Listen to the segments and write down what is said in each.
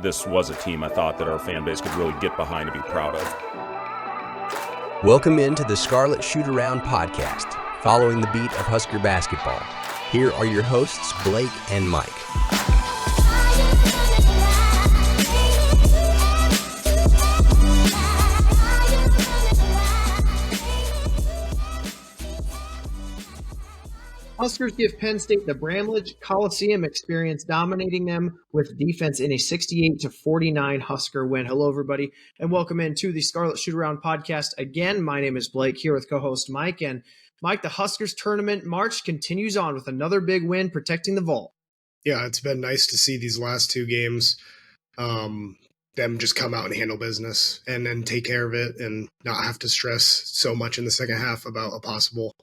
this was a team I thought that our fan base could really get behind and be proud of. Welcome into the Scarlet Shootaround podcast, following the beat of Husker basketball. Here are your hosts, Blake and Mike. Huskers give Penn State the Bramlage Coliseum experience, dominating them with defense in a 68-49 Husker win. Hello, everybody, and welcome into the Scarlet Shootaround podcast. Again, my name is Blake, here with co-host Mike. And Mike, the Huskers tournament march continues on with another big win, protecting the vault. Yeah, it's been nice to see these last two games, them just come out and handle business and then take care of it and not have to stress so much in the second half about a possible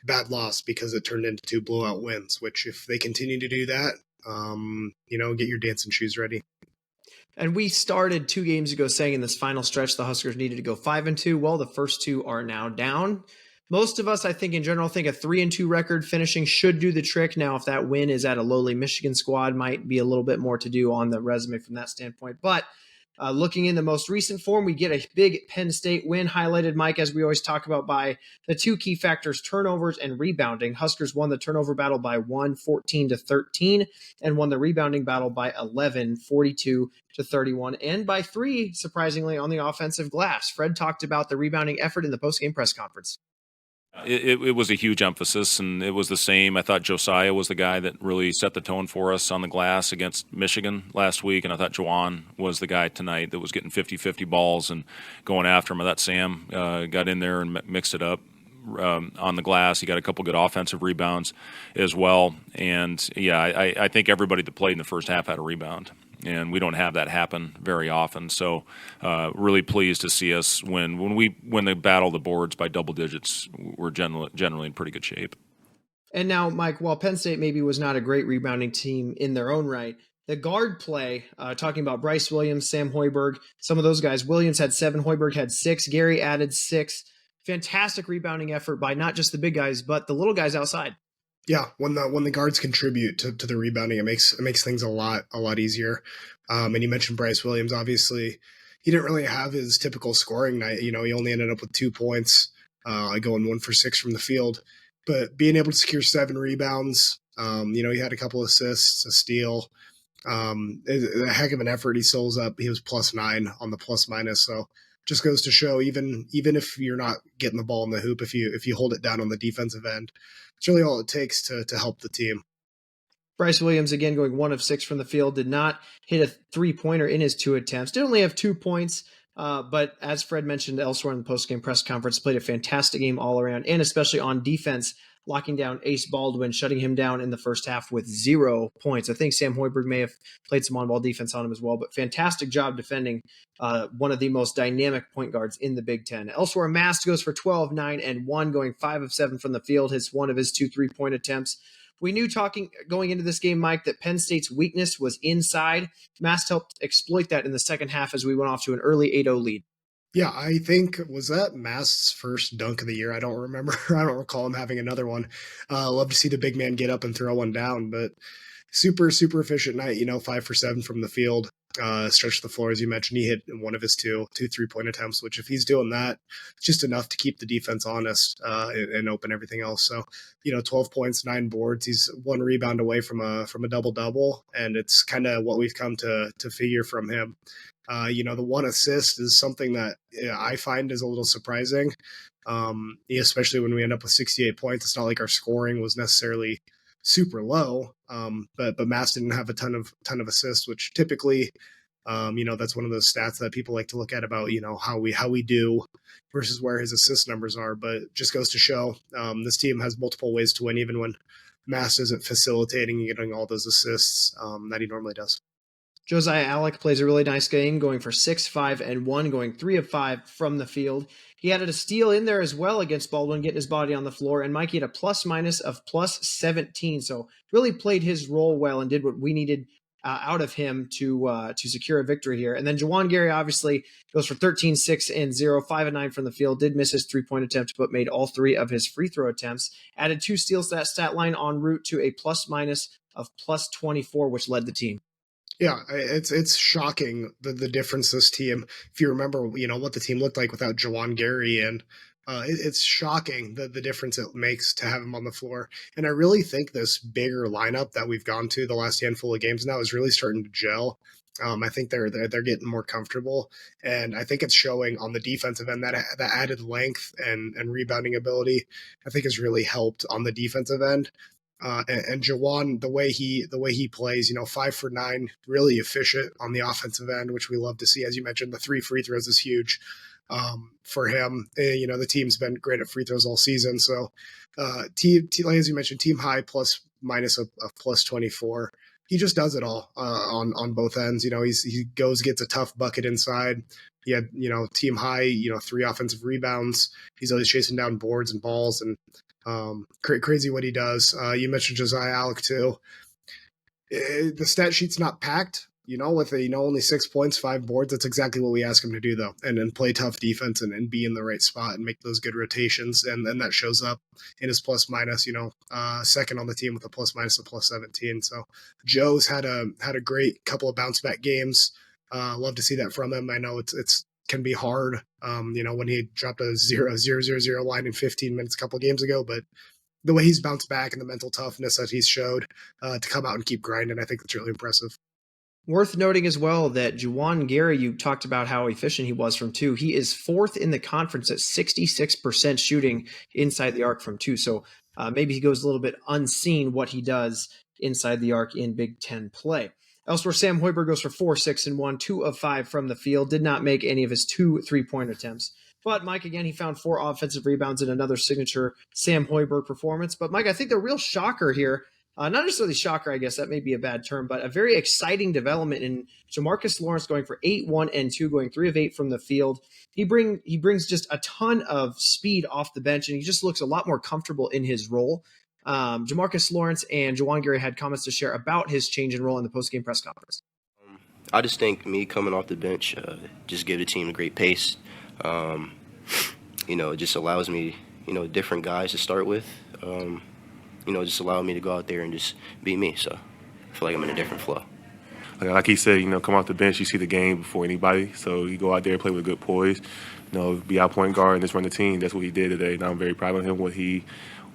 bad loss because it turned into two blowout wins, which if they continue to do that, get your dancing shoes ready. And we started 2 games ago saying in this final stretch the Huskers needed to go 5-2. Well, the first two are now down. Most of us, I think, in general, think a 3-2 record finishing should do the trick. Now, if that win is at a lowly Michigan squad, might be a little bit more to do on the resume from that standpoint. But looking in the most recent form, we get a big Penn State win, highlighted, Mike, as we always talk about, by the two key factors, turnovers and rebounding. Huskers won the turnover battle by 14-13, and won the rebounding battle by 11, 42-31, and by 3, surprisingly, on the offensive glass. Fred talked about the rebounding effort in the postgame press conference. It was a huge emphasis, and it was the same. I thought Josiah was the guy that really set the tone for us on the glass against Michigan last week, and I thought Juwan was the guy tonight that was getting 50-50 balls and going after him. I thought Sam got in there and mixed it up on the glass. He got a couple good offensive rebounds as well. And, yeah, I think everybody that played in the first half had a rebound. And we don't have that happen very often. So really pleased to see us when they battle the boards by double digits, we're generally in pretty good shape. And now, Mike, while Penn State maybe was not a great rebounding team in their own right, the guard play, talking about Bryce Williams, Sam Hoiberg, some of those guys, Williams had 7, Hoiberg had 6, Gary added 6. Fantastic rebounding effort by not just the big guys, but the little guys outside. Yeah, when the guards contribute to the rebounding, it makes things a lot easier. And you mentioned Bryce Williams. Obviously, he didn't really have his typical scoring night. He only ended up with 2 points, going 1 for 6 from the field. But being able to secure 7 rebounds, he had a couple assists, a steal, a heck of an effort. He souls up. He was +9 on the plus minus. So just goes to show, even if you're not getting the ball in the hoop, if you hold it down on the defensive end, it's really all it takes to help the team. Bryce Williams, again, going 1 of 6 from the field, did not hit a 3-pointer in his 2 attempts. Did only have 2 points, but as Fred mentioned elsewhere in the postgame press conference, played a fantastic game all around, and especially on defense, locking down Ace Baldwin, shutting him down in the first half with 0 points. I think Sam Hoiberg may have played some on-ball defense on him as well, but fantastic job defending one of the most dynamic point guards in the Big Ten. Elsewhere, Mast goes for 12, 9, and 1, going 5 of 7 from the field, his one of his 2 3-point attempts. We knew going into this game, Mike, that Penn State's weakness was inside. Mast helped exploit that in the second half as we went off to an early 8-0 lead. Yeah, I think, was that Mast's first dunk of the year? I don't remember. I don't recall him having another one. Love to see the big man get up and throw one down, but super, super efficient night, 5 for 7 from the field. Stretched the floor, as you mentioned. He hit one of his 2 3-point attempts, which if he's doing that, it's just enough to keep the defense honest and open everything else. So, 12 points, 9 boards. He's 1 rebound away from a double-double, and it's kind of what we've come to figure from him. The 1 assist is something that I find is a little surprising, especially when we end up with 68 points. It's not like our scoring was necessarily super low, but Mast didn't have a ton of assists, which typically, that's one of those stats that people like to look at about, how we do versus where his assist numbers are. But it just goes to show this team has multiple ways to win, even when Mast isn't facilitating and getting all those assists that he normally does. Josiah Alec plays a really nice game, going for 6, 5, and 1, going 3 of 5 from the field. He added a steal in there as well against Baldwin, getting his body on the floor, and Mikey had a plus-minus of +17, so really played his role well and did what we needed out of him to secure a victory here. And then Juwan Gary obviously goes for 13, 6, and 0, 5 and 9 from the field, did miss his 3-point attempt, but made all 3 of his free throw attempts, added 2 steals to that stat line en route to a plus-minus of +24, which led the team. Yeah, it's shocking the difference this team. If you remember, what the team looked like without Jawan Gary, and it's shocking the difference it makes to have him on the floor. And I really think this bigger lineup that we've gone to the last handful of games now is really starting to gel. I think they're getting more comfortable, and I think it's showing on the defensive end that added length and rebounding ability. I think has really helped on the defensive end. And Jawan, the way he plays, 5 for 9, really efficient on the offensive end, which we love to see. As you mentioned, the 3 free throws is huge for him. The team's been great at free throws all season. So, as you mentioned, team high plus minus of plus 24. He just does it all on both ends. He gets a tough bucket inside. He had team high 3 offensive rebounds. He's always chasing down boards and balls, and crazy what he does. You mentioned Josiah Alec too. The stat sheet's not packed, with only 6 points, 5 boards. That's exactly what we ask him to do, though, and then play tough defense and be in the right spot and make those good rotations. And then that shows up in his plus minus. Second on the team with a plus minus of plus 17. So Joe's had a great couple of bounce back games. Love to see that from him. I know it's can be hard, when he dropped a 0-0-0-0 line in 15 minutes a couple of games ago, but the way he's bounced back and the mental toughness that he's showed to come out and keep grinding, I think that's really impressive. Worth noting as well that Juwan Gary, you talked about how efficient he was from 2. He is 4th in the conference at 66% shooting inside the arc from 2. So maybe he goes a little bit unseen what he does inside the arc in Big Ten play. Elsewhere, Sam Hoiberg goes for 4, 6, and 1, 2 of 5 from the field. Did not make any of his 2 3-point attempts. But Mike, again, he found 4 offensive rebounds in another signature Sam Hoiberg performance. But Mike, I think the real shocker here, not necessarily shocker, I guess that may be a bad term, but a very exciting development in Jamarcus Lawrence going for 8, 1, and 2, going 3 of 8 from the field. He brings just a ton of speed off the bench, and he just looks a lot more comfortable in his role. Jamarcus Lawrence and Juwan Gary had comments to share about his change in role in the postgame press conference. I just think me coming off the bench just give the team a great pace. It just allows me, different guys to start with. Just allow me to go out there and just be me. So I feel like I'm in a different flow. Like he said, come off the bench, you see the game before anybody. So you go out there, play with good poise, be our point guard and just run the team. That's what he did today. And I'm very proud of him, what he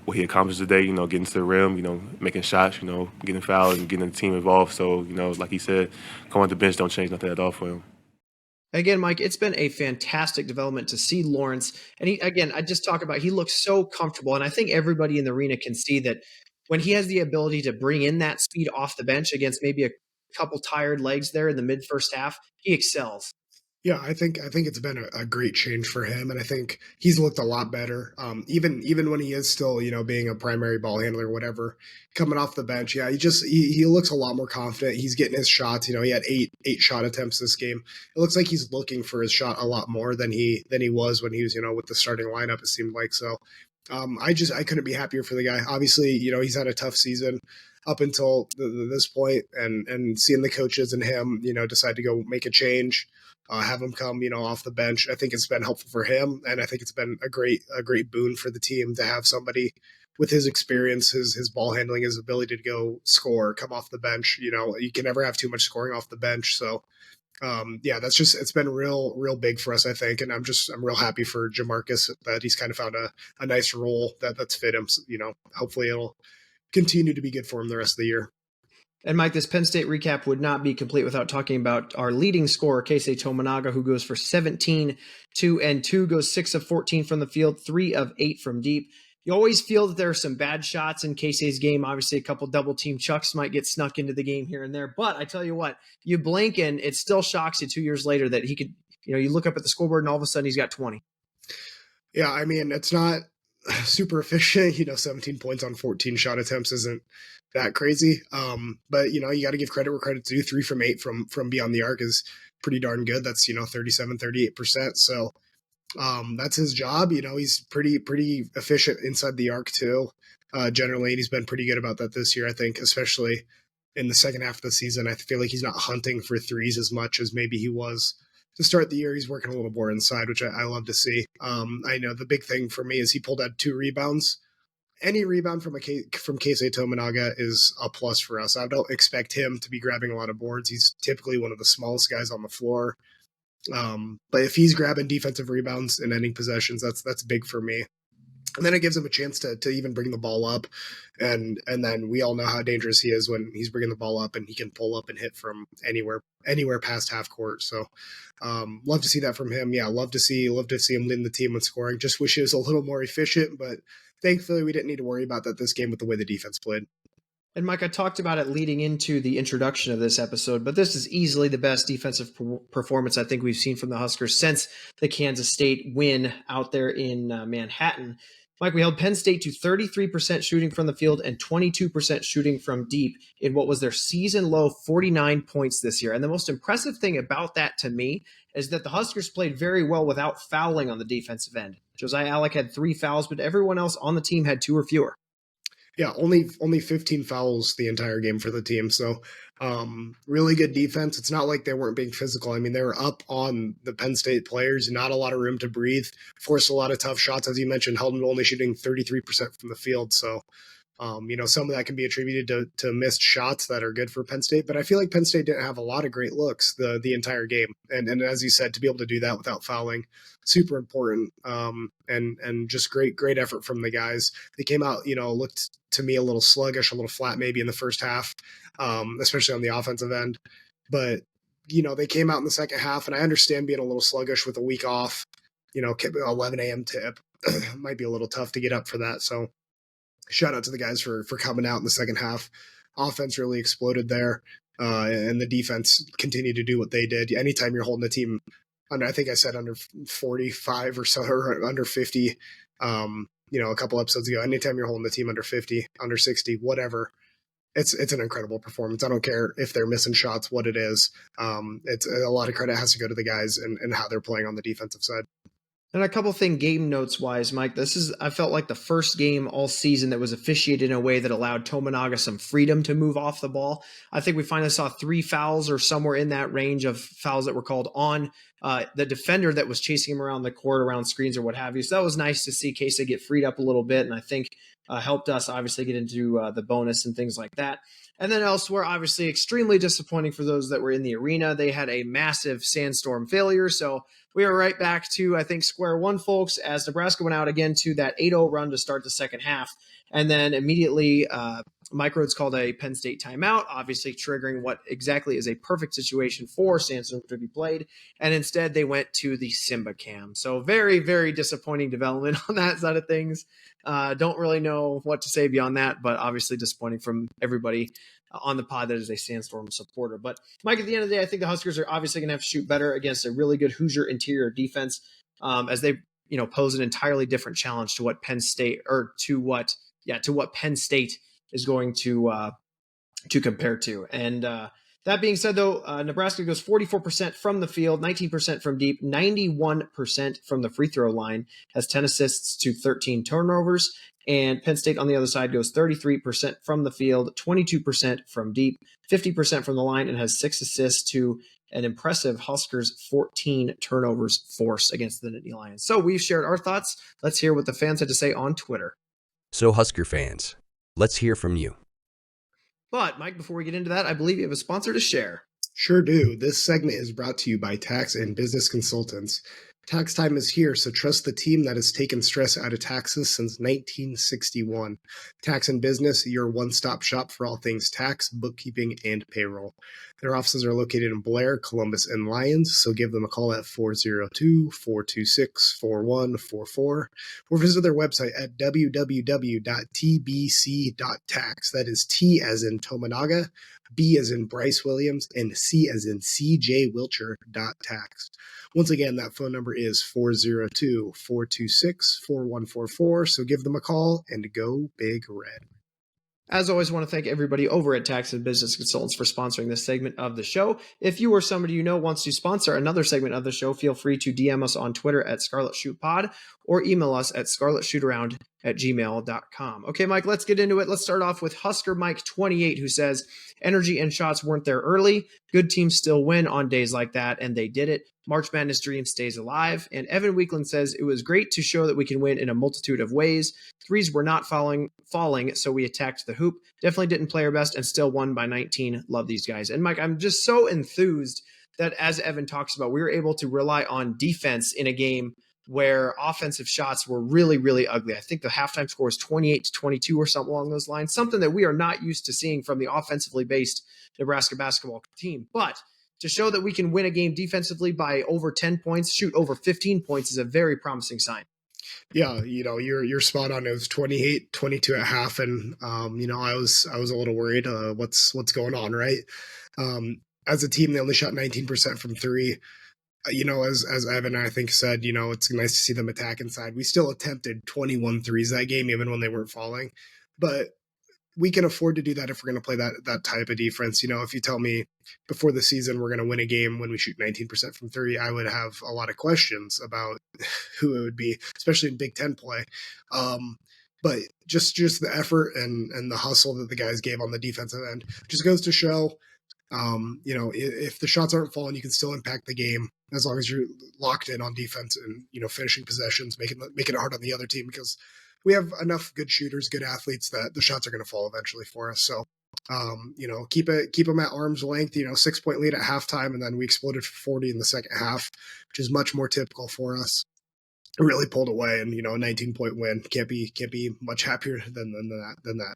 accomplished today, getting to the rim, making shots, getting fouled and getting the team involved. So, like he said, coming off the bench don't change nothing at all for him. Again, Mike, it's been a fantastic development to see Lawrence. And I just talk about, he looks so comfortable. And I think everybody in the arena can see that when he has the ability to bring in that speed off the bench against maybe a couple tired legs there in the mid first half, he excels. Yeah, I think it's been a great change for him, and I think he's looked a lot better. Even when he is still, being a primary ball handler or whatever, coming off the bench, yeah, he looks a lot more confident. He's getting his shots. He had eight shot attempts this game. It looks like he's looking for his shot a lot more than he was when he was, with the starting lineup. It seemed like so. I couldn't be happier for the guy. Obviously, he's had a tough season up until this point, and seeing the coaches and him, decide to go make a change. Have him come, off the bench. I think it's been helpful for him, and I think it's been a great boon for the team to have somebody with his experience, his ball handling, his ability to go score, come off the bench. You can never have too much scoring off the bench. So, it's been real big for us, I think, and I'm real happy for Jamarcus that he's kind of found a nice role that's fit him. Hopefully it'll continue to be good for him the rest of the year. And Mike, this Penn State recap would not be complete without talking about our leading scorer, Keisei Tominaga, who goes for 17, 2, and 2, goes 6 of 14 from the field, 3 of 8 from deep. You always feel that there are some bad shots in Keisei's game. Obviously, a couple double-team chucks might get snuck into the game here and there. But I tell you what, you blink and it still shocks you 2 years later that he could, you look up at the scoreboard and all of a sudden he's got 20. Yeah, I mean, it's not super efficient. 17 points on 14 shot attempts isn't that crazy. But you got to give credit where credit's due. 3 from 8 from beyond the arc is pretty darn good. That's 37-38%. So that's his job. He's pretty efficient inside the arc too. Generally, and he's been pretty good about that this year. I think, especially in the second half of the season, I feel like he's not hunting for threes as much as maybe he was to start the year. He's working a little more inside, which I love to see. I know the big thing for me is he pulled out 2 rebounds. any rebound from Keisei Tominaga is a plus for us. I don't expect him to be grabbing a lot of boards. He's typically one of the smallest guys on the floor. But if he's grabbing defensive rebounds and ending possessions, that's big for me. And then it gives him a chance to even bring the ball up. And then we all know how dangerous he is when he's bringing the ball up and he can pull up and hit from anywhere past half court. So love to see that from him. Yeah, love to see him leading the team in scoring. Just wish he was a little more efficient, but thankfully we didn't need to worry about that this game with the way the defense played. And Mike, I talked about it leading into the introduction of this episode, but this is easily the best defensive performance I think we've seen from the Huskers since the Kansas State win out there in Manhattan. Mike, we held Penn State to 33% shooting from the field and 22% shooting from deep in what was their season low 49 points this year. And the most impressive thing about that to me is that the Huskers played very well without fouling on the defensive end. Josiah Allick had 3 fouls, but everyone else on the team had 2 or fewer. Yeah, only 15 fouls the entire game for the team. So really good defense. It's not like they weren't being physical. I mean, they were up on the Penn State players, not a lot of room to breathe, forced a lot of tough shots. As you mentioned, held them only shooting 33% from the field. So, some of that can be attributed to missed shots that are good for Penn State. But I feel like Penn State didn't have a lot of great looks the entire game. And as you said, to be able to do that without fouling, super important. And just great effort from the guys. They came out, looked to me a little sluggish, a little flat maybe in the first half, especially on the offensive end. But, they came out in the second half, and I understand being a little sluggish with a week off, 11 a.m. tip. Might be a little tough to get up for that. So shout out to the guys for coming out in the second half. Offense really exploded there, and the defense continued to do what they did. Anytime you're holding a team under, I think I said under 45 or so, or under 50, a couple episodes ago, anytime you're holding the team under 50, under 60, whatever, it's an incredible performance. I don't care if they're missing shots, what it is. It's a lot of credit has to go to the guys and how they're playing on the defensive side. And a couple thing game notes wise, Mike, I felt like the first game all season that was officiated in a way that allowed Tominaga some freedom to move off the ball. I think we finally saw 3 fouls or somewhere in that range of fouls that were called on the defender that was chasing him around the court, around screens or what have you. So that was nice to see Keisei get freed up a little bit, and I think helped us obviously get into the bonus and things like that. And then elsewhere, obviously extremely disappointing for those that were in the arena. They had a massive sandstorm failure, so we are right back to, I think, square one, folks, as Nebraska went out again to that 8-0 run to start the second half. And then immediately, Mike Rhodes called a Penn State timeout, obviously triggering what exactly is a perfect situation for Sandstorm to be played. And instead, they went to the Simba cam. So very, very disappointing development on that side of things. Don't really know what to say beyond that, but obviously disappointing from everybody on the pod that is a Sandstorm supporter. But Mike, at the end of the day, I think the Huskers are obviously going to have to shoot better against a really good Hoosier interior defense, as they pose an entirely different challenge to what Penn State to what Penn State is going to compare to. And that being said, though, Nebraska goes 44% from the field, 19% from deep, 91% from the free throw line, has 10 assists to 13 turnovers. And Penn State on the other side goes 33% from the field, 22% from deep, 50% from the line, and has 6 assists to an impressive Huskers 14 turnovers forced against the Nittany Lions. So we've shared our thoughts. Let's hear what the fans had to say on Twitter. So Husker fans, let's hear from you. But Mike, before we get into that, I believe you have a sponsor to share. Sure do. This segment is brought to you by Tax and Business Consultants. Tax time is here, so trust the team that has taken stress out of taxes since 1961. Tax and Business, your one-stop shop for all things tax, bookkeeping, and payroll. Their offices are located in Blair, Columbus, and Lyons, so give them a call at 402-426-4144 or visit their website at www.tbc.tax. That is T as in Tominaga, B as in Bryce Williams, and C as in CJ.tax. Once again, that phone number is 402-426-4144, so give them a call and go Big Red. As always, I want to thank everybody over at Tax and Business Consultants for sponsoring this segment of the show. If you or somebody you know wants to sponsor another segment of the show, feel free to DM us on Twitter at Scarlet Shoot Pod or email us at scarletshootaround@gmail.com. Okay, Mike, let's get into it. Let's start off with Husker Mike 28, who says, energy and shots weren't there early. Good teams still win on days like that, and they did it. March Madness dream stays alive. And Evan Weekland says, it was great to show that we can win in a multitude of ways. Threes were not falling, so we attacked the hoop. Definitely didn't play our best and still won by 19. Love these guys. And Mike, I'm just so enthused that, as Evan talks about, we were able to rely on defense in a game where offensive shots were really, really ugly. I think the halftime score was 28-22 or something along those lines, something that we are not used to seeing from the offensively based Nebraska basketball team. But to show that we can win a game defensively by over 10 points, shoot over 15 points is a very promising sign. Yeah, you're spot on. It was 28-22 at half, and I was a little worried. What's going on, right? As a team, they only shot 19% from three. As Evan, I think, said, it's nice to see them attack inside. We still attempted 21 threes that game, even when they weren't falling. But we can afford to do that if we're going to play that type of defense. If you tell me before the season we're going to win a game when we shoot 19% from three, I would have a lot of questions about who it would be, especially in Big Ten play. But just the effort and the hustle that the guys gave on the defensive end just goes to show, if the shots aren't falling, you can still impact the game as long as you're locked in on defense and, finishing possessions, making it hard on the other team, because we have enough good shooters, good athletes that the shots are going to fall eventually for us. So, keep them at arm's length, 6-point lead at halftime. And then we exploded for 40 in the second half, which is much more typical for us. It really pulled away, and, a 19-point win can't be much happier than that.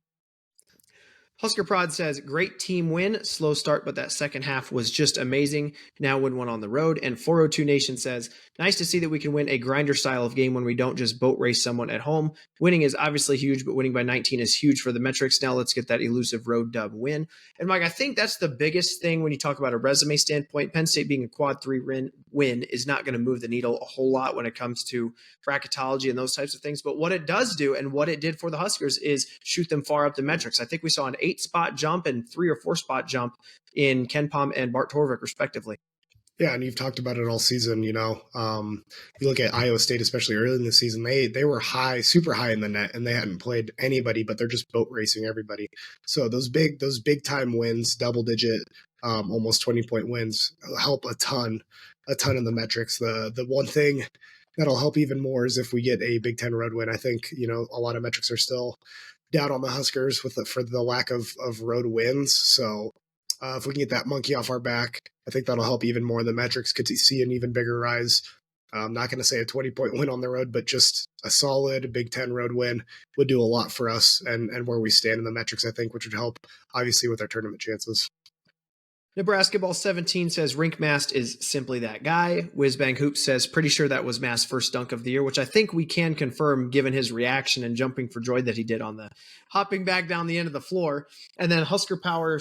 Husker Prod says, great team win. Slow start, but that second half was just amazing. Now win one on the road. And 402 Nation says, nice to see that we can win a grinder style of game when we don't just boat race someone at home. Winning is obviously huge, but winning by 19 is huge for the metrics. Now let's get that elusive road dub win. And Mike, I think that's the biggest thing when you talk about a resume standpoint. Penn State being a quad 3 win is not going to move the needle a whole lot when it comes to bracketology and those types of things. But what it does do, and what it did for the Huskers, is shoot them far up the metrics. I think we saw an 8-spot jump and 3 or 4-spot jump in Ken Pom and Bart Torvik, respectively. Yeah, and you've talked about it all season. You look at Iowa State, especially early in the season, they were high, super high in the net, and they hadn't played anybody, but they're just boat racing everybody. So those big time wins, double digit, almost 20-point wins, help a ton in the metrics. The one thing that'll help even more is if we get a Big Ten road win. I think a lot of metrics are still down on the Huskers for the lack of road wins. So if we can get that monkey off our back, I think that'll help even more. The metrics could see an even bigger rise. I'm not going to say a 20-point win on the road, but just a solid Big Ten road win would do a lot for us and where we stand in the metrics, I think, which would help, obviously, with our tournament chances. Nebraska Ball 17 says Rink Mast is simply that guy. Whizbang Hoops says pretty sure that was Mast's first dunk of the year, which I think we can confirm given his reaction and jumping for joy that he did on the hopping back down the end of the floor. And then Power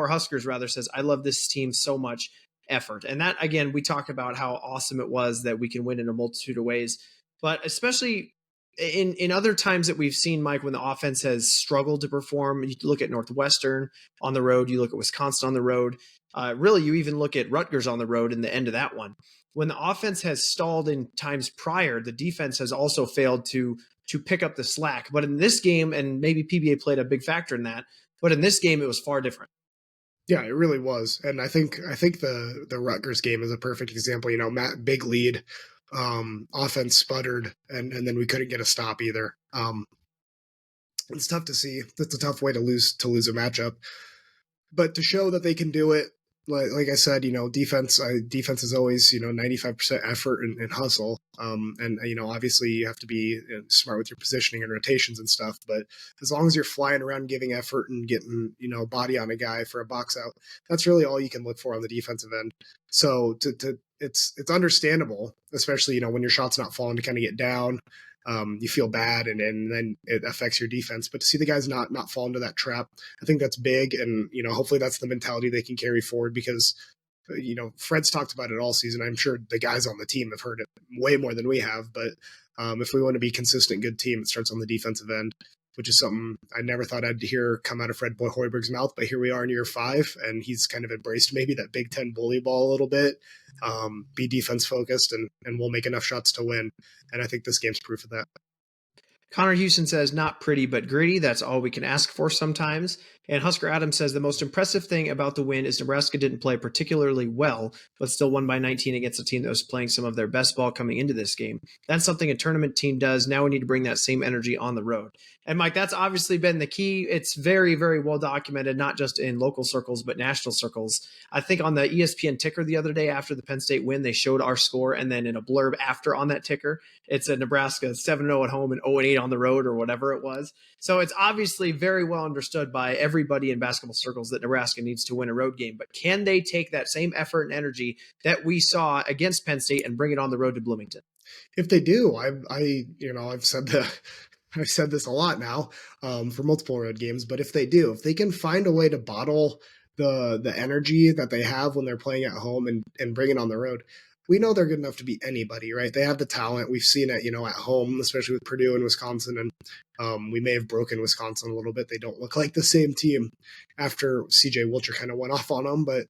Huskers rather says, I love this team so much, effort. And that, again, we talk about how awesome it was that we can win in a multitude of ways, but especially in other times that we've seen, Mike, when the offense has struggled to perform. You look at Northwestern on the road, you look at Wisconsin on the road. Really, you even look at Rutgers on the road in the end of that one. When the offense has stalled in times prior, the defense has also failed to pick up the slack. But in this game, and maybe PBA played a big factor in that, but in this game, it was far different. Yeah, it really was. And I think the Rutgers game is a perfect example. Matt, big lead, offense sputtered, and then we couldn't get a stop either. It's tough to see. That's a tough way to lose a matchup. But to show that they can do it, like I said, defense is always, 95% effort and hustle. And obviously you have to be smart with your positioning and rotations and stuff. But as long as you're flying around, giving effort and getting, body on a guy for a box out, that's really all you can look for on the defensive end. So it's understandable, especially, when your shot's not falling, to kind of get down. You feel bad, and then it affects your defense. But to see the guys not fall into that trap, I think that's big. And, hopefully that's the mentality they can carry forward, because, Fred's talked about it all season. I'm sure the guys on the team have heard it way more than we have. But if we want to be a consistent, good team, it starts on the defensive end, which is something I never thought I'd hear come out of Fred Hoiberg's mouth. But here we are in year 5, and he's kind of embraced maybe that Big Ten bully ball a little bit, be defense focused, and we'll make enough shots to win. And I think this game's proof of that. Connor Houston says, not pretty, but gritty. That's all we can ask for sometimes. And Husker Adams says the most impressive thing about the win is Nebraska didn't play particularly well, but still won by 19 against a team that was playing some of their best ball coming into this game. That's something a tournament team does. Now we need to bring that same energy on the road. And Mike, that's obviously been the key. It's very, very well documented, not just in local circles, but national circles. I think on the ESPN ticker the other day after the Penn State win, they showed our score. And then in a blurb after on that ticker, it said Nebraska 7-0 at home and 0-8 on the road or whatever it was. So it's obviously very well understood by everybody in basketball circles that Nebraska needs to win a road game. But can they take that same effort and energy that we saw against Penn State and bring it on the road to Bloomington? If they do, I've said this a lot now for multiple road games. But if they can find a way to bottle the energy that they have when they're playing at home and bring it on the road, we know they're good enough to beat anybody, right? They have the talent. We've seen it, at home, especially with Purdue and Wisconsin. And we may have broken Wisconsin a little bit. They don't look like the same team after CJ Wilcher kind of went off on them. But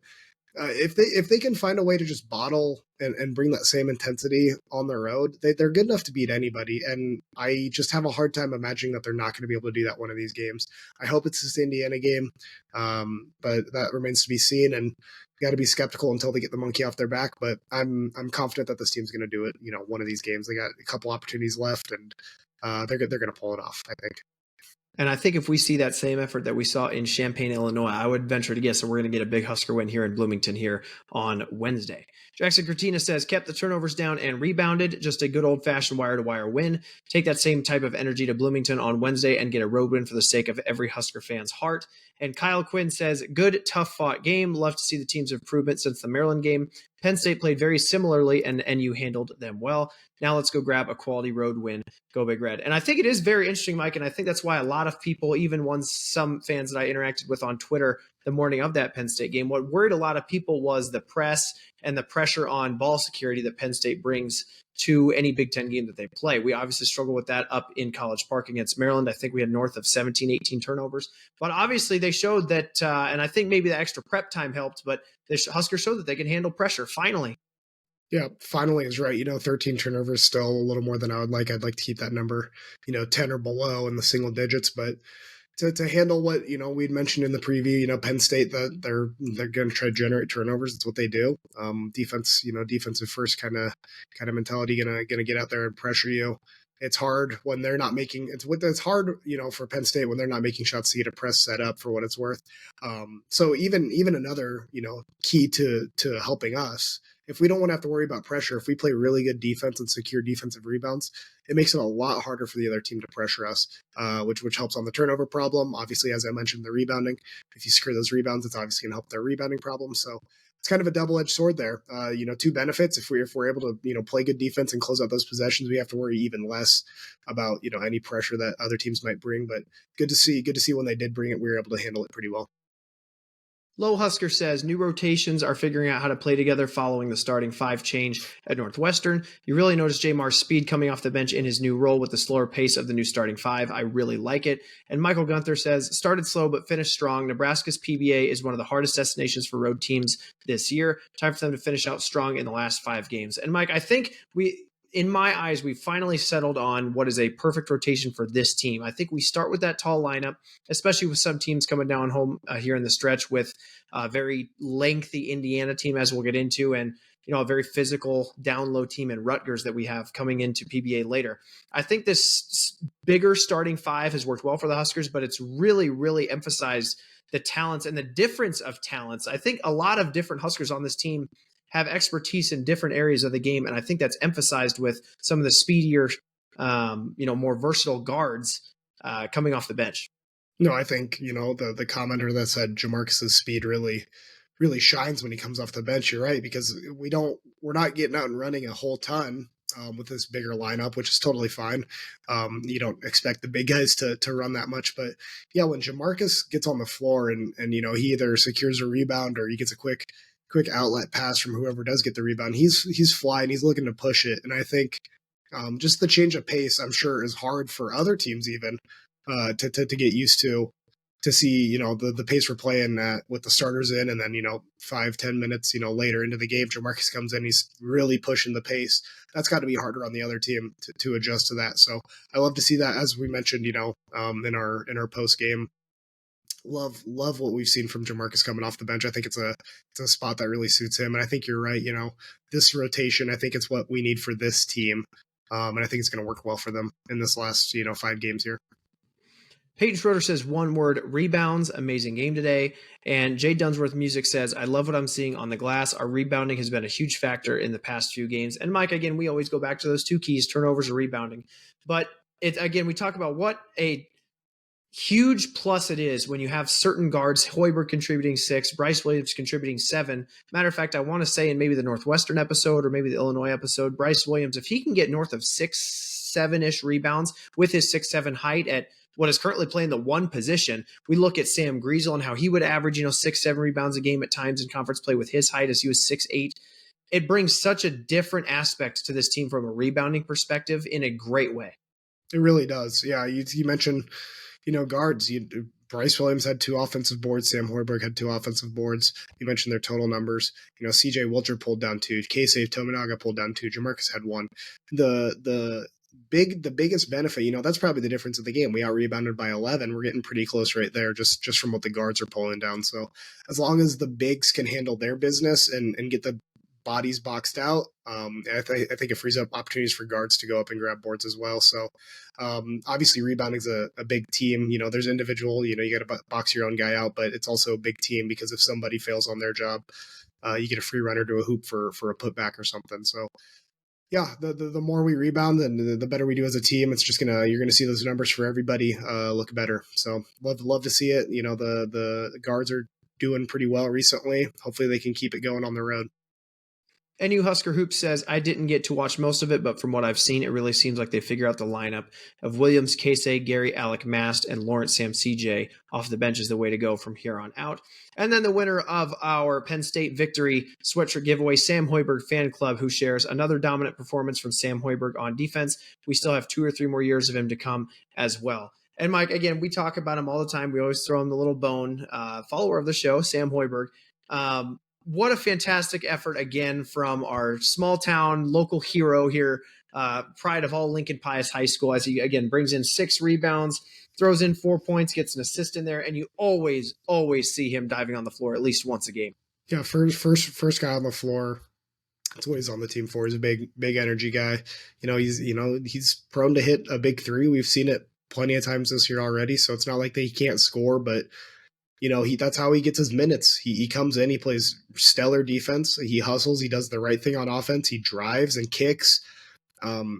if they can find a way to just bottle and bring that same intensity on the road, they're good enough to beat anybody. And I just have a hard time imagining that they're not going to be able to do that one of these games. I hope it's this Indiana game, but that remains to be seen. And got to be skeptical until they get the monkey off their back. But I'm confident that this team's going to do it. One of these games. They got a couple opportunities left, and they're going to pull it off, I think. And I think if we see that same effort that we saw in Champaign, Illinois, I would venture to guess that we're going to get a big Husker win here in Bloomington here on Wednesday. Jackson Cortina says, kept the turnovers down and rebounded. Just a good old-fashioned wire-to-wire win. Take that same type of energy to Bloomington on Wednesday and get a road win for the sake of every Husker fan's heart. And Kyle Quinn says, good, tough-fought game. Love to see the team's improvement since the Maryland game. Penn State played very similarly, and NU handled them well. Now let's go grab a quality road win. Go Big Red. And I think it is very interesting, Mike, and I think that's why a lot of people, even some fans that I interacted with on Twitter the morning of that Penn State game, what worried a lot of people was the press and the pressure on ball security that Penn State brings to any Big Ten game that they play. We obviously struggle with that up in College Park against Maryland. I think we had north of 17, 18 turnovers. But obviously they showed that, and I think maybe the extra prep time helped, but the Huskers showed that they can handle pressure, finally. Yeah, finally is right. 13 turnovers, still a little more than I would like. I'd like to keep that number, 10 or below in the single digits. But to handle what, we'd mentioned in the preview, Penn State, that they're going to try to generate turnovers. It's what they do. Defense, defensive first kind of mentality, going to get out there and pressure you. It's hard when they're not making it's hard, for Penn State when they're not making shots to get a press set up for what it's worth. So even another, key to helping us, if we don't want to have to worry about pressure, if we play really good defense and secure defensive rebounds, it makes it a lot harder for the other team to pressure us, which helps on the turnover problem. Obviously, as I mentioned, the rebounding. If you secure those rebounds, it's obviously going to help their rebounding problem. So it's kind of a double-edged sword there. Two benefits. If we're able to play good defense and close out those possessions, we have to worry even less about any pressure that other teams might bring. But good to see when they did bring it, we were able to handle it pretty well. Low Husker says new rotations are figuring out how to play together following the starting five change at Northwestern. You really notice Jamar's speed coming off the bench in his new role with the slower pace of the new starting five. I really like it. And Michael Gunther says, started slow but finished strong. Nebraska's PBA is one of the hardest destinations for road teams this year. Time for them to finish out strong in the last 5 games. And Mike, I think in my eyes, we finally settled on what is a perfect rotation for this team. I think we start with that tall lineup, especially with some teams coming down home here in the stretch with a very lengthy Indiana team, as we'll get into, and a very physical down low team in Rutgers that we have coming into PBA later. I think this bigger starting five has worked well for the Huskers, but it's really, really emphasized the talents and the difference of talents. I think a lot of different Huskers on this team have expertise in different areas of the game. And I think that's emphasized with some of the speedier, more versatile guards coming off the bench. No, I think, the commenter that said Jamarcus's speed really shines when he comes off the bench. You're right, because we're not getting out and running a whole ton with this bigger lineup, which is totally fine. You don't expect the big guys to run that much, but yeah, when Jamarcus gets on the floor and he either secures a rebound or he gets a quick outlet pass from whoever does get the rebound, he's flying, he's looking to push it. And I think just the change of pace, I'm sure, is hard for other teams even to get used to see, the pace we're playing at with the starters in, and then, 5-10 minutes, later into the game, Jamarcus comes in, he's really pushing the pace. That's got to be harder on the other team to adjust to that. So I love to see that, as we mentioned, in our post game love what we've seen from Jamarcus coming off the bench. I think it's a spot that really suits him, and I think you're right. This rotation, I think it's what we need for this team, and I think it's going to work well for them in this last 5 games here. Peyton Schroeder says one word, rebounds, amazing game today. And Jay Dunsworth Music says, I love what I'm seeing on the glass. Our rebounding has been a huge factor in the past few games. And Mike, again, we always go back to those 2 keys, turnovers or rebounding. But we talk about what a huge plus it is when you have certain guards, Hoiberg contributing 6, Bryce Williams contributing 7. Matter of fact, I want to say in maybe the Northwestern episode or maybe the Illinois episode, Bryce Williams, if he can get north of 6, 7-ish rebounds with his 6'7" height at what is currently playing the 1 position, we look at Sam Griesel and how he would average, 6, 7 rebounds a game at times in conference play with his height as he was 6'8". It brings such a different aspect to this team from a rebounding perspective in a great way. It really does. Yeah, you mentioned, guards. Bryce Williams had 2 offensive boards. Sam Hoiberg had 2 offensive boards. You mentioned their total numbers. C.J. Wilcher pulled down 2. Keisei Tominaga pulled down 2. Jamarcus had 1. The biggest benefit, that's probably the difference of the game. We out rebounded by 11. We're getting pretty close right there, just from what the guards are pulling down. So as long as the bigs can handle their business and get the bodies boxed out, I think it frees up opportunities for guards to go up and grab boards as well. So obviously rebounding is a big team. There's individual, you got to box your own guy out, but it's also a big team because if somebody fails on their job, you get a free runner to a hoop for a putback or something. So yeah, the more we rebound and the better we do as a team, it's just you're gonna see those numbers for everybody look better. So love to see it. The guards are doing pretty well recently. Hopefully they can keep it going on the road. NU Husker Hoops says, I didn't get to watch most of it, but from what I've seen, it really seems like they figure out the lineup of Williams, Keisei, Gary, Alec Mast, and Lawrence Sam CJ off the bench is the way to go from here on out. And then the winner of our Penn State victory sweatshirt giveaway, Sam Hoiberg Fan Club, who shares another dominant performance from Sam Hoiberg on defense. We still have 2 or 3 more years of him to come as well. And Mike, again, we talk about him all the time. We always throw him the little bone. Follower of the show, Sam Hoiberg. What a fantastic effort again from our small town local hero here, pride of all Lincoln Pius High School, as he again brings in 6 rebounds, throws in 4 points, gets an assist in there, and you always see him diving on the floor at least once a game. Yeah, first guy on the floor. That's what he's on the team for. He's a big energy guy. He's prone to hit a big 3. We've seen it plenty of times this year already, so it's not like that he can't score, but that's how he gets his minutes. He comes in, he plays stellar defense, he hustles, he does the right thing on offense, he drives and kicks.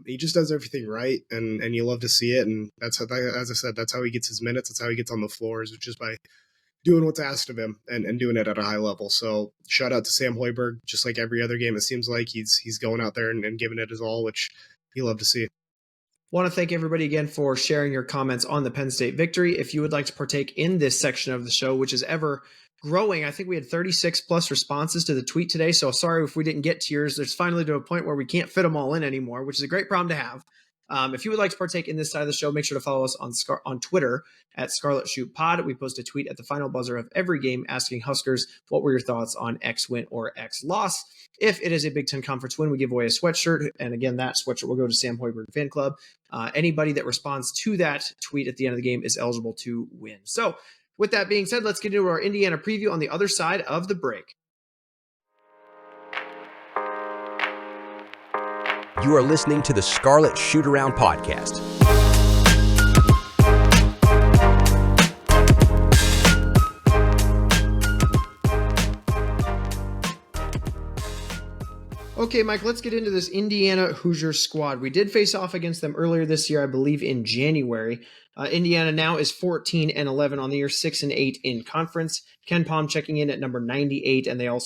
He just does everything right, and you love to see it. And that's how, as I said, that's how he gets his minutes. That's how he gets on the floor, is just by doing what's asked of him and doing it at a high level. So shout out to Sam Hoiberg. Just like every other game, it seems like he's going out there and giving it his all, which you love to see. Want to thank everybody again for sharing your comments on the Penn State victory. If you would like to partake in this section of the show, which is ever growing, I think we had 36 plus responses to the tweet today. So sorry if we didn't get to yours. There's finally to a point where we can't fit them all in anymore, which is a great problem to have. If you would like to partake in this side of the show, make sure to follow us on Twitter at Scarlet Shoot Pod. We post a tweet at the final buzzer of every game asking Huskers, what were your thoughts on X win or X loss? If it is a Big Ten Conference win, we give away a sweatshirt. And again, that sweatshirt will go to Sam Hoiberg Fan Club. Anybody that responds to that tweet at the end of the game is eligible to win. So with that being said, let's get into our Indiana preview on the other side of the break. You are listening to the Scarlet Shootaround podcast. Okay, Mike, let's get into this Indiana Hoosier squad. We did face off against them earlier this year, I believe in January. Indiana now is 14-11 on the year, 6-8 in conference. Ken Palm checking in at number 98, and they are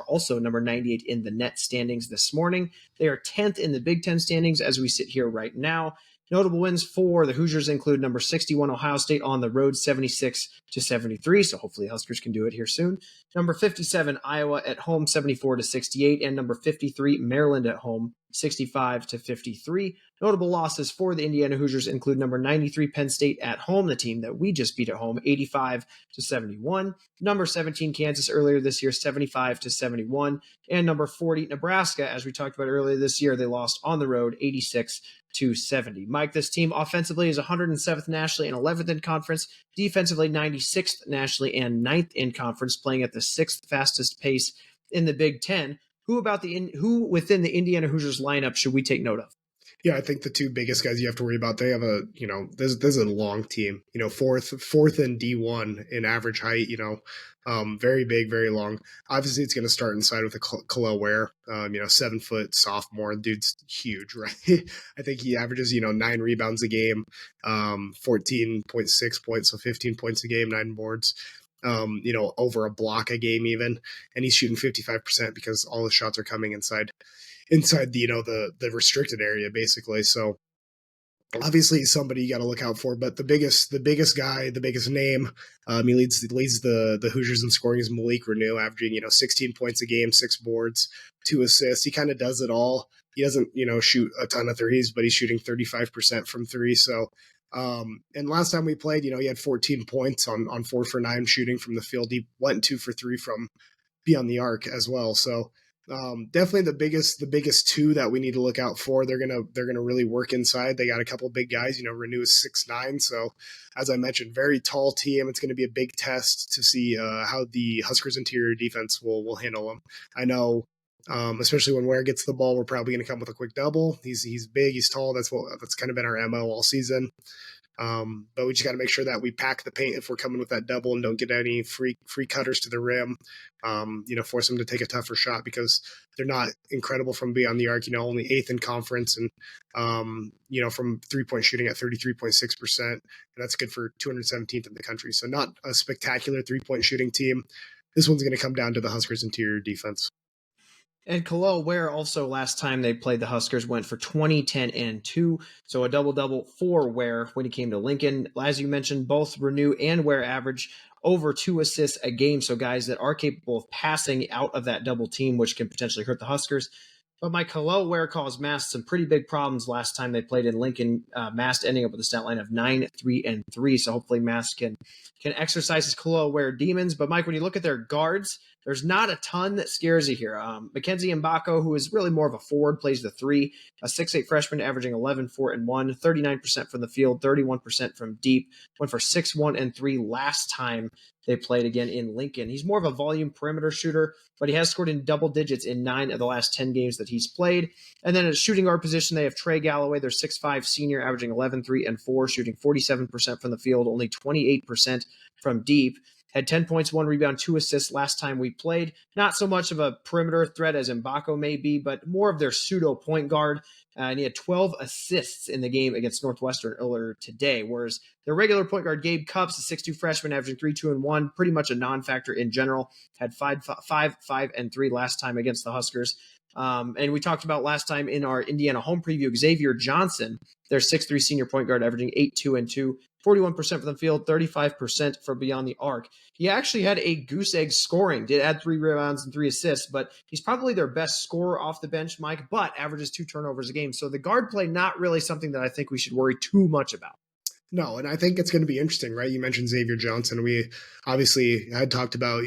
also number 98 in the net standings this morning. They are 10th in the Big Ten standings as we sit here right now. Notable wins for the Hoosiers include number 61 Ohio State on the road, 76-73. So hopefully Huskers can do it here soon. Number 57 Iowa at home, 74-68, and number 53 Maryland at home, 65-53. Notable losses for the Indiana Hoosiers include number 93 Penn State at home, the team that we just beat at home, 85-71. Number 17 Kansas earlier this year, 75-71. And number 40 Nebraska, as we talked about earlier this year, they lost on the road, 86-70. Mike, this team offensively is 107th nationally and 11th in conference. Defensively, 96th nationally and 9th in conference, playing at the 6th fastest pace in the Big Ten. Who within the Indiana Hoosiers lineup should we take note of? Yeah, I think the two biggest guys you have to worry about, they have there's a long team, fourth in D1 in average height, very big, very long. Obviously, it's going to start inside with a Khalil Ware, 7-foot sophomore. Dude's huge, right? I think he averages, 9 rebounds a game, 14.6 points, so 15 points a game, 9 boards. Over a block a game even, and he's shooting 55% because all the shots are coming inside the restricted area basically. So obviously somebody you got to look out for, but the biggest guy, the biggest name, he leads the Hoosiers in scoring is Malik Renew, averaging 16 points a game, 6 boards, 2 assists. He kind of does it all. He doesn't shoot a ton of threes, but he's shooting 35% from 3. So and last time we played, he had 14 points on 4 for 9 shooting from the field. He went 2 for 3 from beyond the arc as well. So definitely the biggest two that we need to look out for. They're gonna really work inside. They got a couple big guys. Renew is 6'9", so as I mentioned, very tall team. It's going to be a big test to see how the Huskers interior defense will handle them. I know, especially when Ware gets the ball, we're probably going to come with a quick double. He's big, he's tall. That's kind of been our MO all season. But we just got to make sure that we pack the paint if we're coming with that double and don't get any free cutters to the rim. Force them to take a tougher shot because they're not incredible from beyond the arc. Only 8th in conference, and from 3-point shooting at 33.6%, and that's good for 217th in the country. So not a spectacular 3-point shooting team. This one's going to come down to the Huskers' interior defense. And Khalil Ware also, last time they played the Huskers, went for 20, 10, and 2. So a double-double for Ware when he came to Lincoln. As you mentioned, both Renew and Ware average over 2 assists a game. So guys that are capable of passing out of that double team, which can potentially hurt the Huskers. But my Khalil Ware caused Mast some pretty big problems last time they played in Lincoln. Mast ending up with a stat line of 9, 3, and 3. So hopefully Mast can exercise his Khalil Ware demons. But Mike, when you look at their guards, there's not a ton that scares you here. Mackenzie Mbako, who is really more of a forward, plays the 3. A 6'8" freshman averaging 11, 4, and 1, 39% from the field, 31% from deep. Went for 6, 1, and 3 last time they played again in Lincoln. He's more of a volume perimeter shooter, but he has scored in double digits in 9 of the last 10 games that he's played. And then at a shooting guard position, they have Trey Galloway, their 6'5" senior, averaging 11, 3, and 4, shooting 47% from the field, only 28% from deep. Had 10 points, 1 rebound, 2 assists last time we played. Not so much of a perimeter threat as Mbako may be, but more of their pseudo point guard. And he had 12 assists in the game against Northwestern earlier today, whereas their regular point guard, Gabe Cupps, a 6'2" freshman, averaging 3, 2, and 1, pretty much a non-factor in general, had 5, and 3 last time against the Huskers. And we talked about last time in our Indiana home preview, Xavier Johnson, their 6'3" senior point guard, averaging 8, 2, and 2, 41% from the field, 35% from beyond the arc. He actually had a goose egg scoring, did add 3 rebounds and 3 assists, but he's probably their best scorer off the bench, Mike, but averages 2 turnovers a game. So the guard play, not really something that I think we should worry too much about. No, and I think it's going to be interesting, right? You mentioned Xavier Johnson. We obviously had talked about,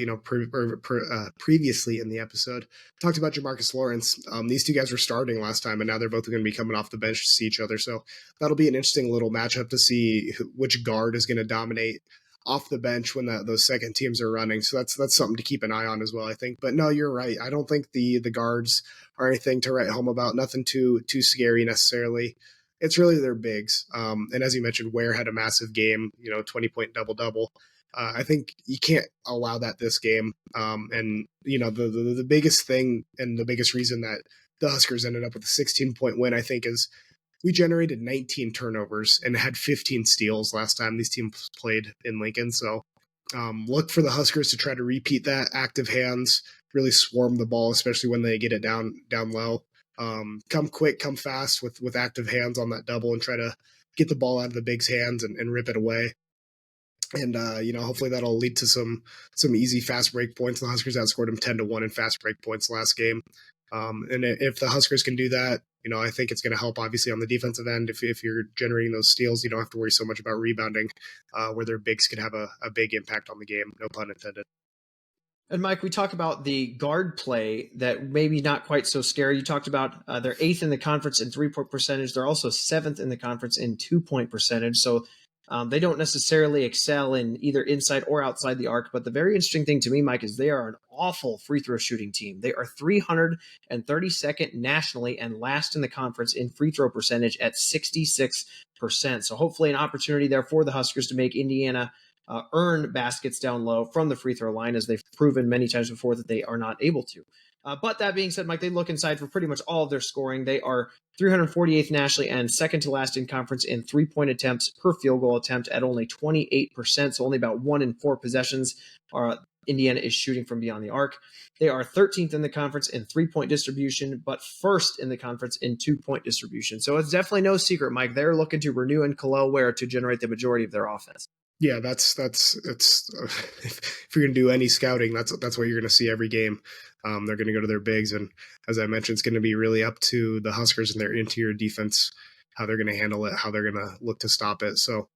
previously in the episode, talked about Jamarcus Lawrence. These two guys were starting last time, and now they're both going to be coming off the bench to see each other. So that'll be an interesting little matchup to see which guard is going to dominate off the bench when those second teams are running. So that's something to keep an eye on as well, I think. But no, you're right. I don't think the guards are anything to write home about. Nothing too scary necessarily. It's really their bigs. And as you mentioned, Ware had a massive game, 20-point double-double. I think you can't allow that this game. And, the biggest thing and the biggest reason that the Huskers ended up with a 16-point win, I think, is we generated 19 turnovers and had 15 steals last time these teams played in Lincoln. So look for the Huskers to try to repeat that. Active hands, really swarm the ball, especially when they get it down low. Come quick, come fast with active hands on that double and try to get the ball out of the big's hands and rip it away. And, hopefully that'll lead to some easy fast break points. The Huskers outscored them 10-1 in fast break points last game. And if the Huskers can do that, I think it's going to help obviously on the defensive end. If you're generating those steals, you don't have to worry so much about rebounding, where their bigs can have a big impact on the game. No pun intended. And Mike, we talk about the guard play that maybe not quite so scary. You talked about they're 8th in the conference in 3-point percentage. They're also 7th in the conference in 2-point percentage. So they don't necessarily excel in either inside or outside the arc. But the very interesting thing to me, Mike, is they are an awful free throw shooting team. They are 332nd nationally and last in the conference in free throw percentage at 66%. So hopefully an opportunity there for the Huskers to make Indiana earn baskets down low from the free throw line, as they've proven many times before that they are not able to. But that being said, Mike, they look inside for pretty much all of their scoring. They are 348th nationally and second to last in conference in 3-point attempts per field goal attempt at only 28%. So only about 1 in 4 possessions Indiana is shooting from beyond the arc. They are 13th in the conference in 3-point distribution, but first in the conference in 2-point distribution. So it's definitely no secret, Mike. They're looking to renew and Khalil Ware to generate the majority of their offense. Yeah, that's if you're gonna do any scouting, that's what you're gonna see every game. They're gonna go to their bigs, and as I mentioned, it's gonna be really up to the Huskers and their interior defense, how they're gonna handle it, how they're gonna look to stop it. So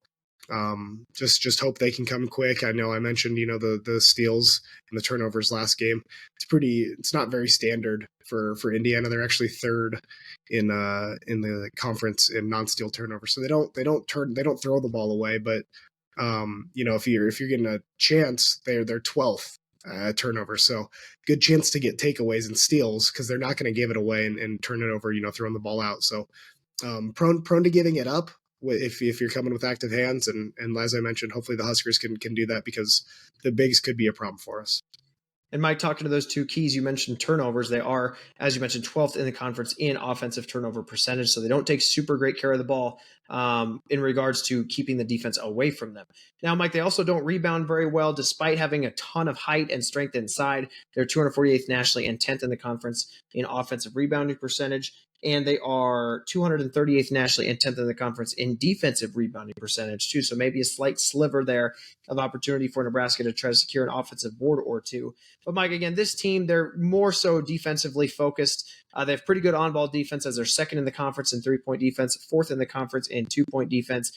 just hope they can come quick. I know I mentioned the steals and the turnovers last game. It's not very standard for Indiana. They're actually 3rd in the conference in non-steal turnovers. So they don't throw the ball away, but if you're getting a chance, they're 12th turnover. So good chance to get takeaways and steals, because they're not going to give it away and turn it over, throwing the ball out. So prone to giving it up if you're coming with active hands. And as I mentioned, hopefully the Huskers can do that, because the bigs could be a problem for us. And Mike, talking to those two keys, you mentioned turnovers. They are, as you mentioned, 12th in the conference in offensive turnover percentage. So they don't take super great care of the ball in regards to keeping the defense away from them. Now, Mike, they also don't rebound very well, despite having a ton of height and strength inside. They're 248th nationally and 10th in the conference in offensive rebounding percentage. And they are 238th nationally and 10th in the conference in defensive rebounding percentage, too. So maybe a slight sliver there of opportunity for Nebraska to try to secure an offensive board or two. But, Mike, again, this team, they're more so defensively focused. They have pretty good on-ball defense, as they're 2nd in the conference in 3-point defense, 4th in the conference in 2-point defense.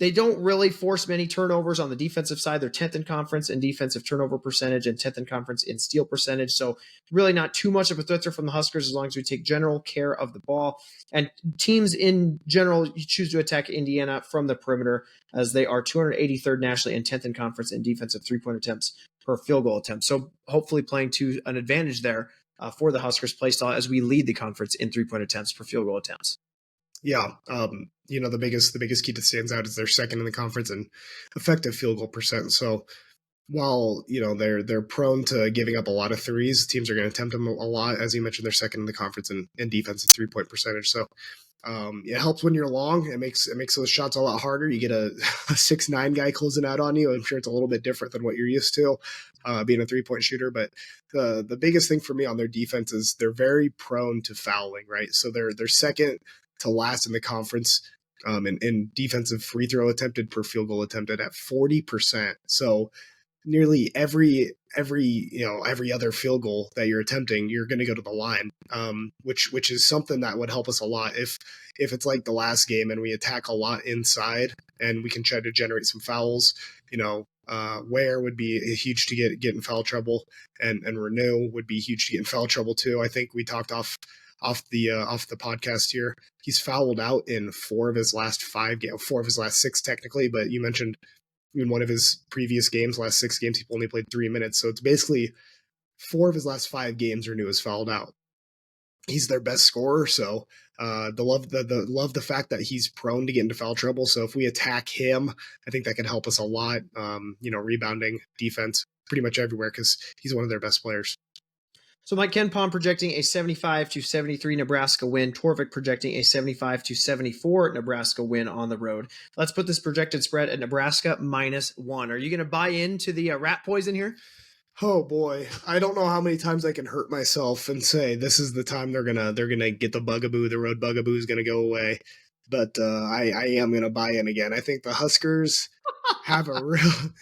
They don't really force many turnovers on the defensive side. They're 10th in conference in defensive turnover percentage and 10th in conference in steal percentage. So really not too much of a threat from the Huskers, as long as we take general care of the ball. And teams in general choose to attack Indiana from the perimeter, as they are 283rd nationally and 10th in conference in defensive 3-point attempts per field goal attempt. So hopefully playing to an advantage there for the Huskers play style, as we lead the conference in 3-point attempts per field goal attempts. Yeah, the biggest key that stands out is they're 2nd in the conference in effective field goal percent. So while they're prone to giving up a lot of threes, teams are going to attempt them a lot. As you mentioned, they're 2nd in the conference in defensive 3-point percentage. So it helps when you're long. It makes those shots a lot harder. You get a 6'9" guy closing out on you. I'm sure it's a little bit different than what you're used to being a 3-point shooter. But the biggest thing for me on their defense is they're very prone to fouling, right? So they're 2nd to last in the conference in defensive free throw attempted per field goal attempted at 40%. So nearly every other field goal that you're attempting, you're going to go to the line, which is something that would help us a lot if it's like the last game and we attack a lot inside and we can try to generate some fouls. Ware would be huge to get in foul trouble, and Renew would be huge to get in foul trouble too. I think we talked off the podcast here. He's fouled out in 4 of his last 5 games, 4 of his last 6 technically, but you mentioned in one of his previous games, last 6 games, he only played 3 minutes. So it's basically 4 of his last 5 games Renew is fouled out. He's their best scorer, so love the fact that he's prone to get into foul trouble. So if we attack him, I think that can help us a lot. Rebounding, defense, pretty much everywhere, because he's one of their best players. So Mike KenPom projecting a 75-73 Nebraska win. Torvik projecting a 75-74 Nebraska win on the road. Let's put this projected spread at Nebraska -1. Are you going to buy into the rat poison here? Oh boy, I don't know how many times I can hurt myself and say this is the time they're gonna get the bugaboo. The road bugaboo is gonna go away. But I am gonna buy in again. I think the Huskers have a real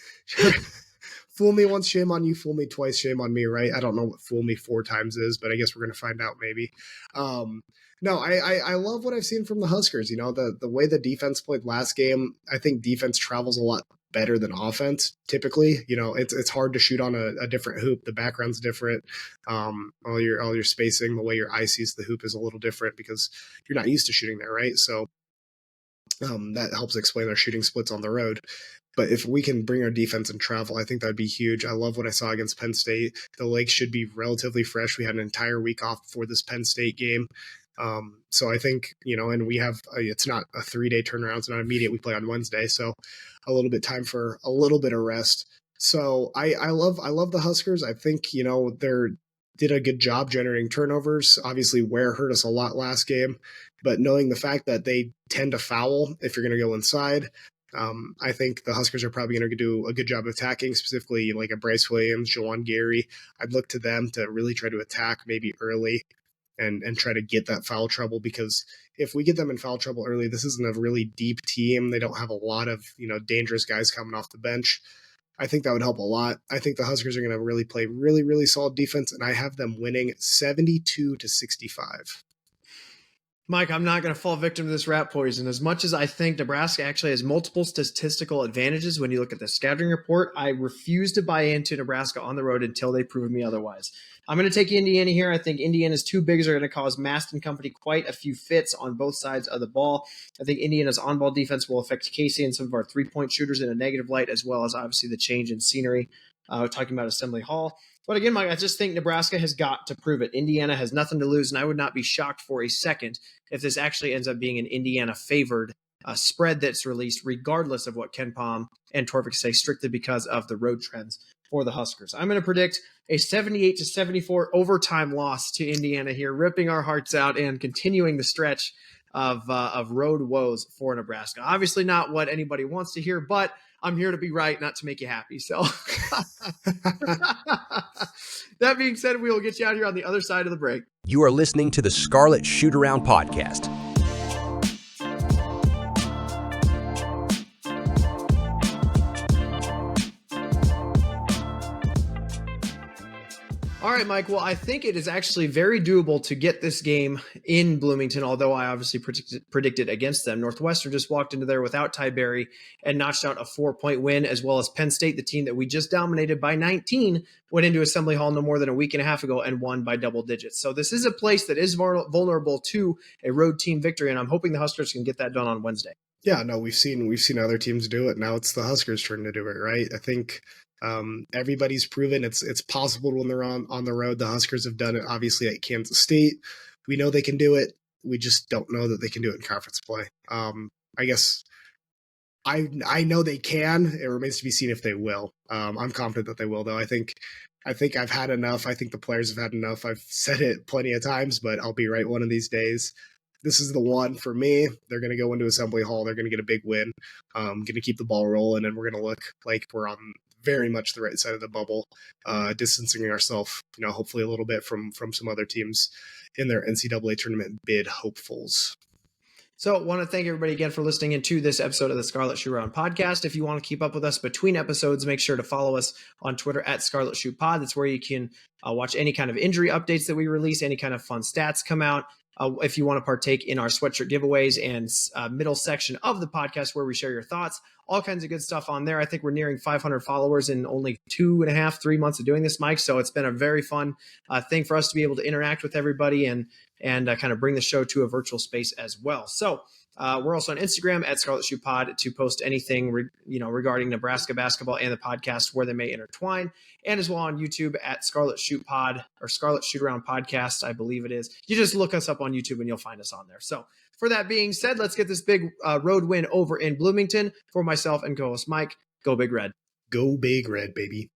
fool me once, shame on you. Fool me twice, shame on me, right? I don't know what fool me 4 times is, but I guess we're going to find out maybe. No, I love what I've seen from the Huskers. You know, the way the defense played last game, I think defense travels a lot better than offense typically. You know, it's hard to shoot on a different hoop. The background's different. All your spacing, the way your eye sees the hoop is a little different because you're not used to shooting there, right? So that helps explain our shooting splits on the road. But if we can bring our defense and travel, I think that'd be huge. I love what I saw against Penn State. The legs should be relatively fresh. We had an entire week off before this Penn State game. So I think, you know, and we have, it's not a 3-day turnaround. It's not immediate. We play on Wednesday. So a little bit time for a little bit of rest. So I love the Huskers. I think, you know, did a good job generating turnovers. Obviously Ware hurt us a lot last game, but knowing the fact that they tend to foul if you're going to go inside, I think the Huskers are probably going to do a good job of attacking, specifically like a Bryce Williams, Jawan Gary. I'd look to them to really try to attack maybe early and try to get that foul trouble, because if we get them in foul trouble early, this isn't a really deep team. They don't have a lot of, you know, dangerous guys coming off the bench. I think that would help a lot. I think the Huskers are going to really play really, really solid defense, and I have them winning 72-65. Mike, I'm not going to fall victim to this rat poison. As much as I think Nebraska actually has multiple statistical advantages when you look at the scouting report, I refuse to buy into Nebraska on the road until they prove me otherwise. I'm going to take Indiana here. I think Indiana's two bigs are going to cause Mast and company quite a few fits on both sides of the ball. I think Indiana's on-ball defense will affect Casey and some of our three-point shooters in a negative light, as well as obviously the change in scenery. Talking about Assembly Hall. But again, Mike, I just think Nebraska has got to prove it. Indiana has nothing to lose, and I would not be shocked for a second if this actually ends up being an Indiana-favored spread that's released, regardless of what Ken Pom and Torvik say, strictly because of the road trends for the Huskers. I'm going to predict a 78-74 overtime loss to Indiana here, ripping our hearts out and continuing the stretch of road woes for Nebraska. Obviously not what anybody wants to hear, but I'm here to be right, not to make you happy. So that being said, we will get you out here on the other side of the break. You are listening to the Scarlet Shootaround podcast. All right, Mike. Well, I think it is actually very doable to get this game in Bloomington, although I obviously predicted against them. Northwestern just walked into there without Ty Berry and notched out a 4-point win, as well as Penn State, the team that we just dominated by 19, went into Assembly Hall no more than a week and a half ago and won by double digits. So this is a place that is vulnerable to a road team victory, and I'm hoping the Huskers can get that done on Wednesday. Yeah, no, we've seen other teams do it. Now it's the Huskers' turn to do it, right? I think everybody's proven it's possible when they're on the road. The Huskers have done it, obviously, at Kansas State. We know they can do it. We just don't know that they can do it in conference play. I guess I know they can. It remains to be seen if they will. I'm confident that they will, though. I think I've had enough. I think the players have had enough. I've said it plenty of times, but I'll be right one of these days. This is the one for me. They're going to go into Assembly Hall. They're going to get a big win. Going to keep the ball rolling, and we're going to look like we're on very much the right side of the bubble, distancing ourselves, you know, hopefully a little bit from some other teams in their NCAA tournament bid hopefuls. So I want to thank everybody again for listening into this episode of the Scarlet Shootaround podcast. If you want to keep up with us between episodes, make sure to follow us on Twitter at Scarlet Shoot Pod. That's where you can watch any kind of injury updates that we release, any kind of fun stats come out. If you want to partake in our sweatshirt giveaways and middle section of the podcast where we share your thoughts, all kinds of good stuff on there. I think we're nearing 500 followers in only 2.5-3 months of doing this, Mike. So it's been a very fun thing for us to be able to interact with everybody and kind of bring the show to a virtual space as well. So we're also on Instagram at Scarlet Shoot Pod to post anything regarding Nebraska basketball and the podcast where they may intertwine, and as well on YouTube at Scarlet Shoot Pod or Scarlet Shootaround Podcast, I believe it is. You just look us up on YouTube and you'll find us on there. So for that being said, let's get this big road win over in Bloomington. For myself and co-host Mike, go Big Red. Go Big Red, baby.